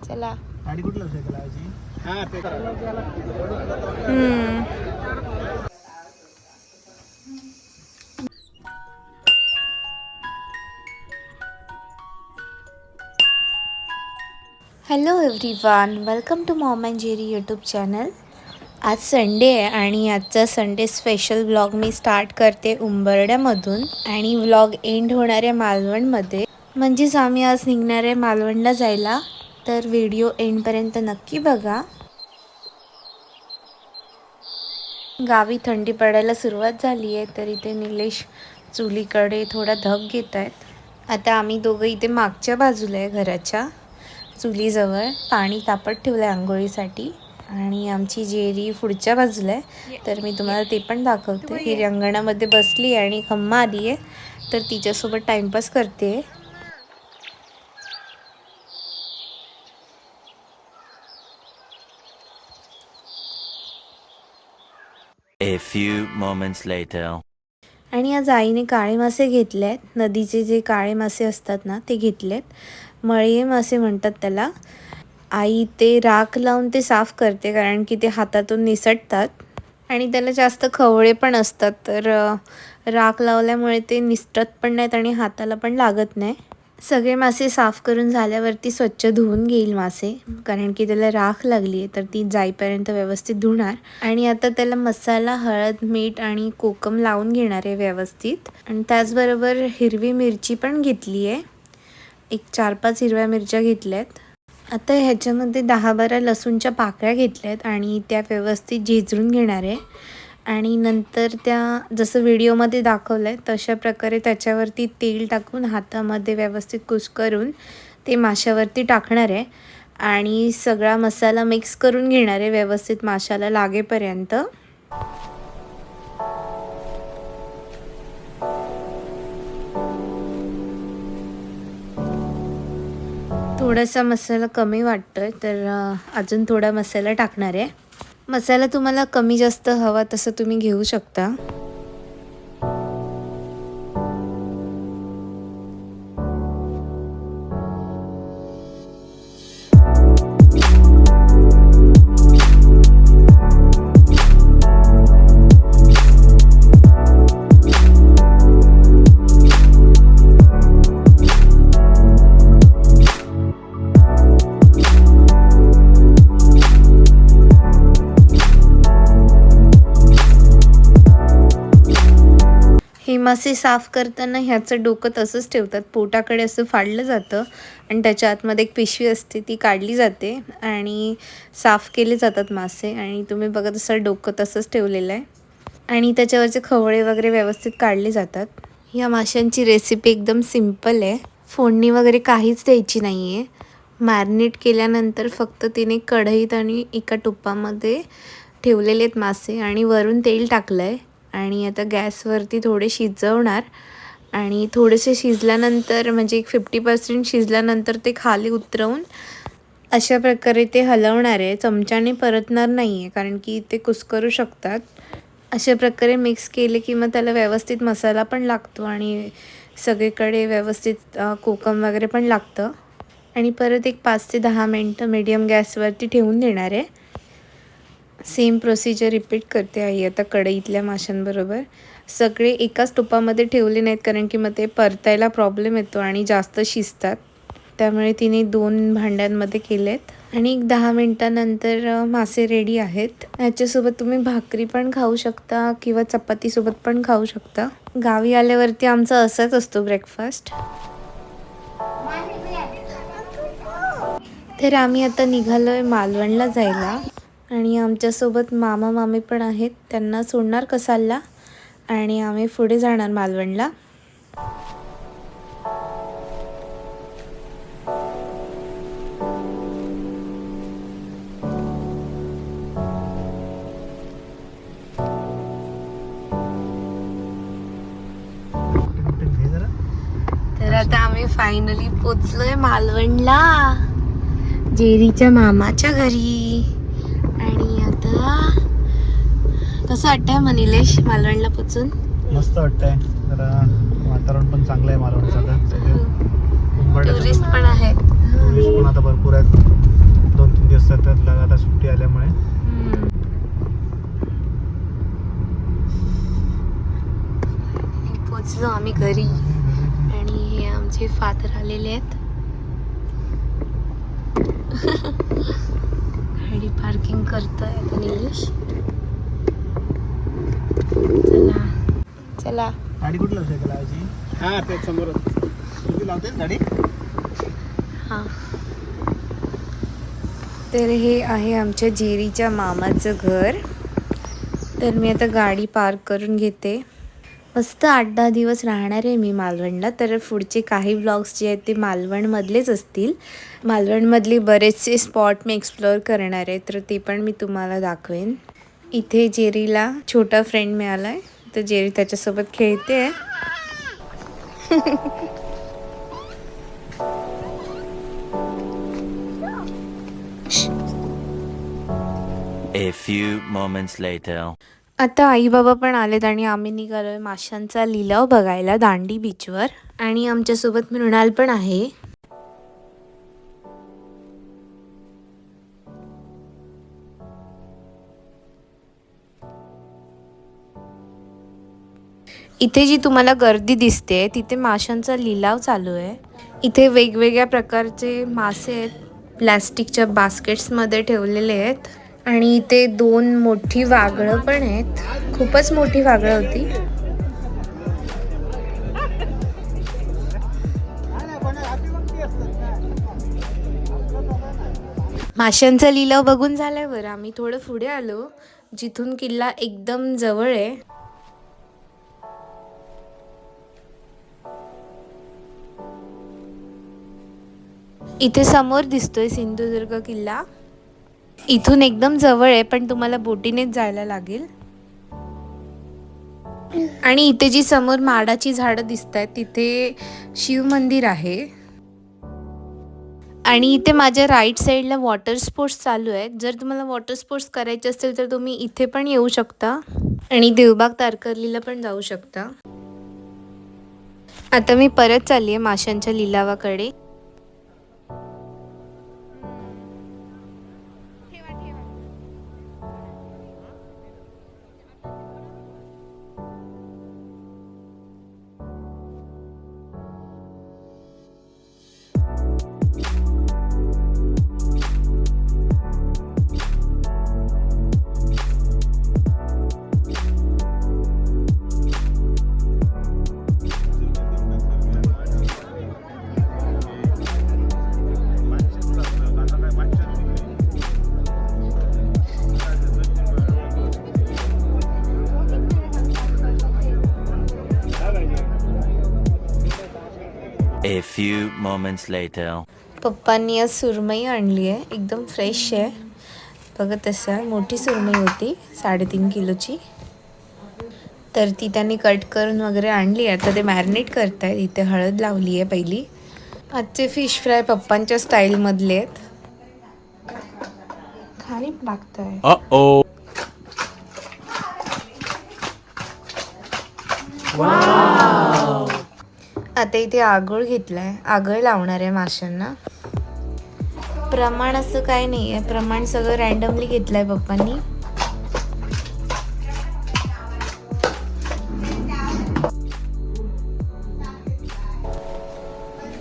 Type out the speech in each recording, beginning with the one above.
चला. गाडी कुठलं लावायची? हा ते hello everyone, welcome to Mom and Jerry YouTube channel. आज संडे आहे आणि आजचा संडे स्पेशल व्लॉग मी स्टार्ट करते उंबरड्यामधून आणि व्लॉग एंड होणार आहे मालवणमध्ये. म्हणजेच आम्ही आज निघणार आहे मालवणला जायला, तर व्हिडिओ एंडपर्यंत नक्की बघा. गावी थंडी पडायला सुरुवात झाली आहे, तर इथे निलेश चुलीकडे थोडा धग घेत आहेत. आता आम्ही दोघं इथे मागच्या बाजूला आहे घराच्या चुलीजवळ पाणी तापत ठेवलं आहे आंघोळीसाठी आणि आमची जेरी पुढच्या बाजूला आहे, तर मी तुम्हाला ते पण दाखवते. ही अंगणामध्ये बसली आणि खम्मा आली आहे, तर तिच्यासोबत टाईमपास करते. A few moments later. आणि आज आईने काळे मासे घेतले आहेत. नदीचे जे काळे मासे असतात ना ते घेतलेत. मळये मासे म्हणतात त्याला. आई ते राख लावून ते साफ करते, कारण की ते हातातून निसटतात आणि त्याला जास्त खवळे पण असतात, तर राख लावल्यामुळे ते निसटत पण नाहीत आणि हाताला पण लागत नाही. सगळे मासे साफ करून झाल्यावरती स्वच्छ धुवून घेईल मासे, कारण की त्याला राख लागली आहे, तर ती जाईपर्यंत व्यवस्थित धुणार. आणि आता त्याला मसाला, हळद, मीठ आणि कोकम लावून घेणार आहे व्यवस्थित. आणि त्याचबरोबर हिरवी मिरची पण घेतली आहे. एक 4-5 हिरव्या मिरच्या घेतल्यात. आता ह्याच्यामध्ये 10-12 लसूणच्या पाकळ्या घेतल्यात आणि त्या व्यवस्थित झेचून घेणार आहे. आणि नंतर त्या जसं व्हिडिओमध्ये दाखवलं आहे तशा प्रकारे त्याच्यावरती तेल टाकून हातामध्ये व्यवस्थित कुस्करून ते माशावरती टाकणार आहे आणि सगळा मसाला मिक्स करून घेणार आहे व्यवस्थित माशाला लागेपर्यंत. थोडासा मसाला कमी वाटतोय, तर अजून थोडा मसाला टाकणार आहे. मसाला तुम्हाला कमी जास्त हवा तसं तुम्ही घेऊ शकता. हे मासे साफ करताना ह्याचं डोकं तसंच ठेवतात, पोटाकडे असं फाडलं जातं आणि त्याच्या आतमध्ये एक पिशवी असते, ती काढली जाते आणि साफ केले जातात मासे. आणि तुम्ही बघत असाल डोकं तसंच ठेवलेलं आहे आणि त्याच्यावरचे खवळे वगैरे व्यवस्थित काढले जातात. या माशांची रेसिपी एकदम सिम्पल आहे. फोडणी वगैरे काहीच द्यायची नाही आहे. मॅरिनेट केल्यानंतर फक्त तिने कढईत आणि एका टुपामध्ये ठेवलेले आहेत मासे आणि वरून तेल टाकलं आहे आणि आता गॅसवरती थोडे शिजवणार आणि थोडेसे शिजल्यानंतर म्हणजे एक 50% शिजल्यानंतर ते खाली उतरवून अशा प्रकारे ते हलवणार आहे. चमच्याने परतणार नाही आहे, कारण की ते कुस्करू शकतात. अशा प्रकारे मिक्स केले की मग त्याला व्यवस्थित मसाला पण लागतो आणि सगळीकडे व्यवस्थित कोकम वगैरे पण लागतं. आणि परत एक 5 ते 10 मिनटं मीडियम गॅसवरती ठेवून देणार आहे. सेम प्रोसिजर रिपीट करते आई आता कढईतल्या माशांबरोबर. सगळे एकाच टोपामध्ये ठेवले नाहीत, कारण की मग ते परतायला प्रॉब्लेम येतो आणि जास्त शिजतात. त्यामुळे तिने 2 भांड्यांमध्ये केलेत आणि 10 मिनटानंतर मासे रेडी आहेत. ह्याच्यासोबत तुम्ही भाकरी पण खाऊ शकता किंवा चपातीसोबत पण खाऊ शकता. गावी आल्यावरती आमचा असाच असतो ब्रेकफास्ट. तर आम्ही आता निघालो आहे मालवणला जायला आणि आमच्यासोबत मामा मामी पण आहेत. त्यांना सोडणार कसालला आणि आम्ही पुढे जाणार मालवणला. तर आता आम्ही फायनली पोचलोय मालवणला, जेरीच्या मामाच्या घरी. आणि आता कसं वाटतंय मनिलेश मालवणला पोचून? मस्त वाटतंय. जरा वातावरण पण चांगलं आहे मालवणचं. टुरिस्ट पण आहेत. टुरिस्ट पण आता भरपूर आहेत. दिवस सतत लगातार सुट्टी आल्यामुळे. पोचलो आम्ही घरी आणि हे आमचे फादर आलेले आहेत. गाडी पार्किंग करतोय आता निलेश. चला चला. गाडी कुठं लावू शकला आजी? हा ते समोरच. किती लावतेस गाडी? हां. तर हे आहे आमच्या जेरीच्या मामाचं घर. तर मी आता गाडी पार्क करून घेते. मस्त 8-10 दिवस राहणार आहे मी मालवणला. तर पुढचे काही व्लॉग्स जे आहेत ते मालवणमधलेच असतील. मालवणमधले बरेचसे स्पॉट मी एक्सप्लोअर करणार आहे, तर ते पण मी तुम्हाला दाखवेन. इथे जेरीला छोटा फ्रेंड मिळाला आहे, तर जेरी त्याच्यासोबत खेळते आहे. A few moments later. आता आई बाबा पण आलेत आणि आम्ही निघालोय माशांचा लिलाव बघायला दांडी बीचवर. आणि आमच्यासोबत मृणाल पण आहे. इथे जी तुम्हाला गर्दी दिसते तिथे माशांचा लिलाव चालू आहे. इथे वेगवेगळ्या प्रकारचे मासे आहेत, प्लॅस्टिकच्या बास्केट्समध्ये ठेवलेले आहेत. आणि इथे 2 मोठी वागळं पण आहेत. खूपच मोठी वागळं होती. माशांचा लिलाव बघून झाल्यावर आम्ही थोडं पुढे आलो, जिथून किल्ला एकदम जवळ आहे. इथे समोर दिसतोय सिंधुदुर्ग किल्ला. इथून एकदम जवळ आहे, पण तुम्हाला बोटीनेच जायला लागेल. आणि इथे जी समोर माडाची झाडं दिसत आहेत तिथे शिव मंदिर आहे. आणि इथे माझ्या राईट साईडला वॉटर स्पोर्ट्स चालू आहेत. जर तुम्हाला वॉटर स्पोर्ट्स करायचे असतील तर तुम्ही इथे पण येऊ शकता आणि देवबाग तारकर्लीला पण जाऊ शकता. आता मी परत चालली आहे माशांच्या लिलावाकडे. A few moments later. पप्पांनी आज सुरमई आणली आहे, एकदम फ्रेश आहे. बघत असाल मोठी सुरमई होती 3.5 किलोची. तर ती त्यांनी कट करून वगैरे आणली. आता ते मॅरिनेट करतायत. इथे हळद लावली आहे पहिली. आजचे फिश फ्राय पप्पांच्या स्टाईलमधले आहेत. खाली लागत आहे. आता इथे आगळ घेतलाय, आगळ लावणार आहे माशांना. प्रमाण असं काय नाही आहे, प्रमाण सगळं रँडमली घेतलंय पप्पांनी.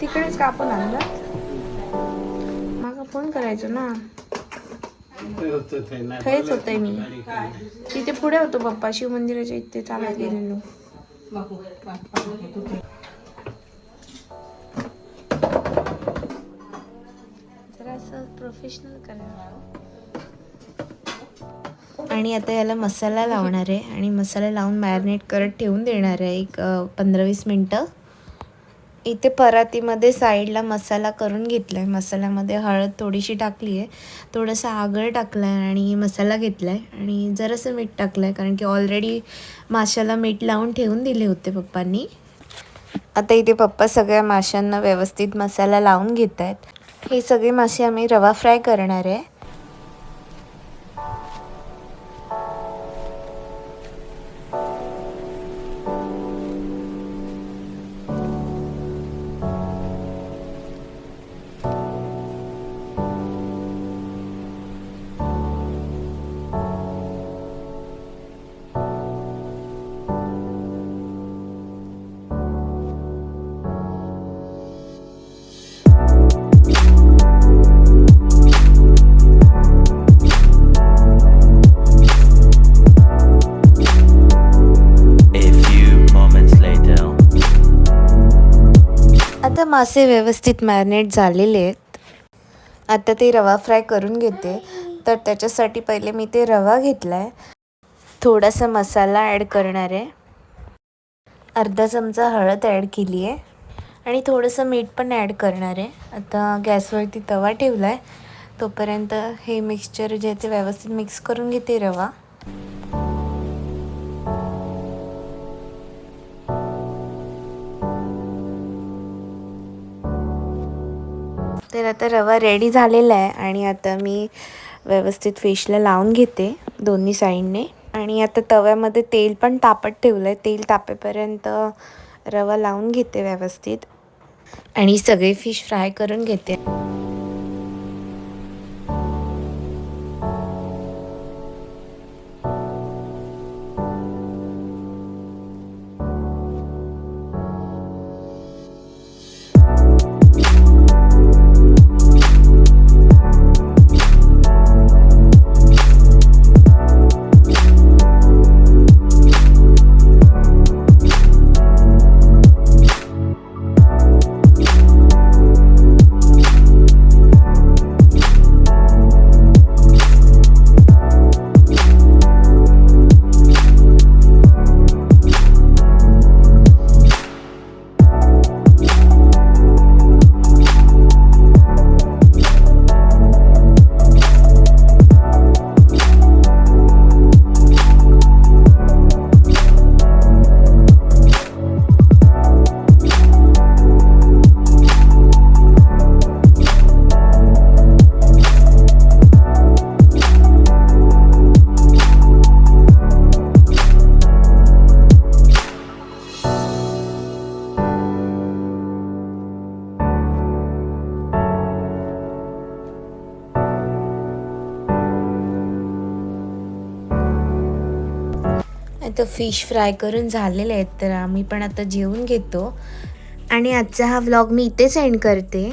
तिकडेच कापून आणलं. मग फोन करायचो ना. खरंच होतंय मी तिथे पुढे होतो पप्पा शिव मंदिराच्या इथे चालत गेलेलो. जरा असं प्रोफेशनल करा. आणि आता याला मसाला लावणार आहे आणि मसाला लावून मॅरिनेट करत ठेवून देणार आहे एक 15-20 मिनटं. इथे परातीमध्ये साईडला मसाला करून घेतला आहे. मसाल्यामध्ये हळद थोडीशी टाकली आहे, थोडंसं आगळ टाकलं आहे आणि मसाला घेतला आहे आणि जरासं मीठ टाकलं आहे, कारण की ऑलरेडी माशाला मीठ लावून ठेवून दिले होते पप्पांनी. आता इथे पप्पा सगळ्या माशांना व्यवस्थित मसाला लावून घेत आहेत. हे सगळे मासे आम्ही रवा फ्राय करणार आहे. आता मासे व्यवस्थित मॅरिनेट झालेले आहेत. आता ते रवा फ्राय करून घेते. तर त्याच्यासाठी पहिले मी ते रवा घेतला आहे. थोडासा मसाला ॲड करणार आहे. अर्धा चमचा हळद ॲड केली आहे आणि थोडंसं मीठ पण ॲड करणार आहे. आता गॅसवरती तवा ठेवला आहे. तोपर्यंत हे मिक्सचर जे ते व्यवस्थित मिक्स करून घेते रवा. तर आता रवा रेडी झालेला आहे आणि आता मी व्यवस्थित फिशला लावून घेते दोन्ही साईडने. आणि आता तव्यामध्ये तेल पण तापत ठेवलं आहे. तेल तापेपर्यंत रवा लावून घेते व्यवस्थित आणि सगळे फिश फ्राय करून घेते. आता फिश फ्राय करून झालेले आहेत. तर आम्ही पण आता जेवून घेतो आणि आजचा हा व्लॉग मी इथेच एंड करते.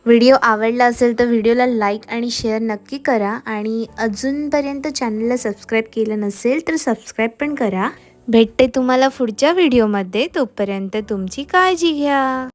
व्हिडिओ आवडला असेल तर व्हिडिओला लाईक आणि शेअर नक्की करा आणि अजूनपर्यंत चॅनलला सबस्क्राईब केलं नसेल तर सबस्क्राईब पण करा. भेटते तुम्हाला पुढच्या व्हिडिओमध्ये. तोपर्यंत तुमची काळजी घ्या.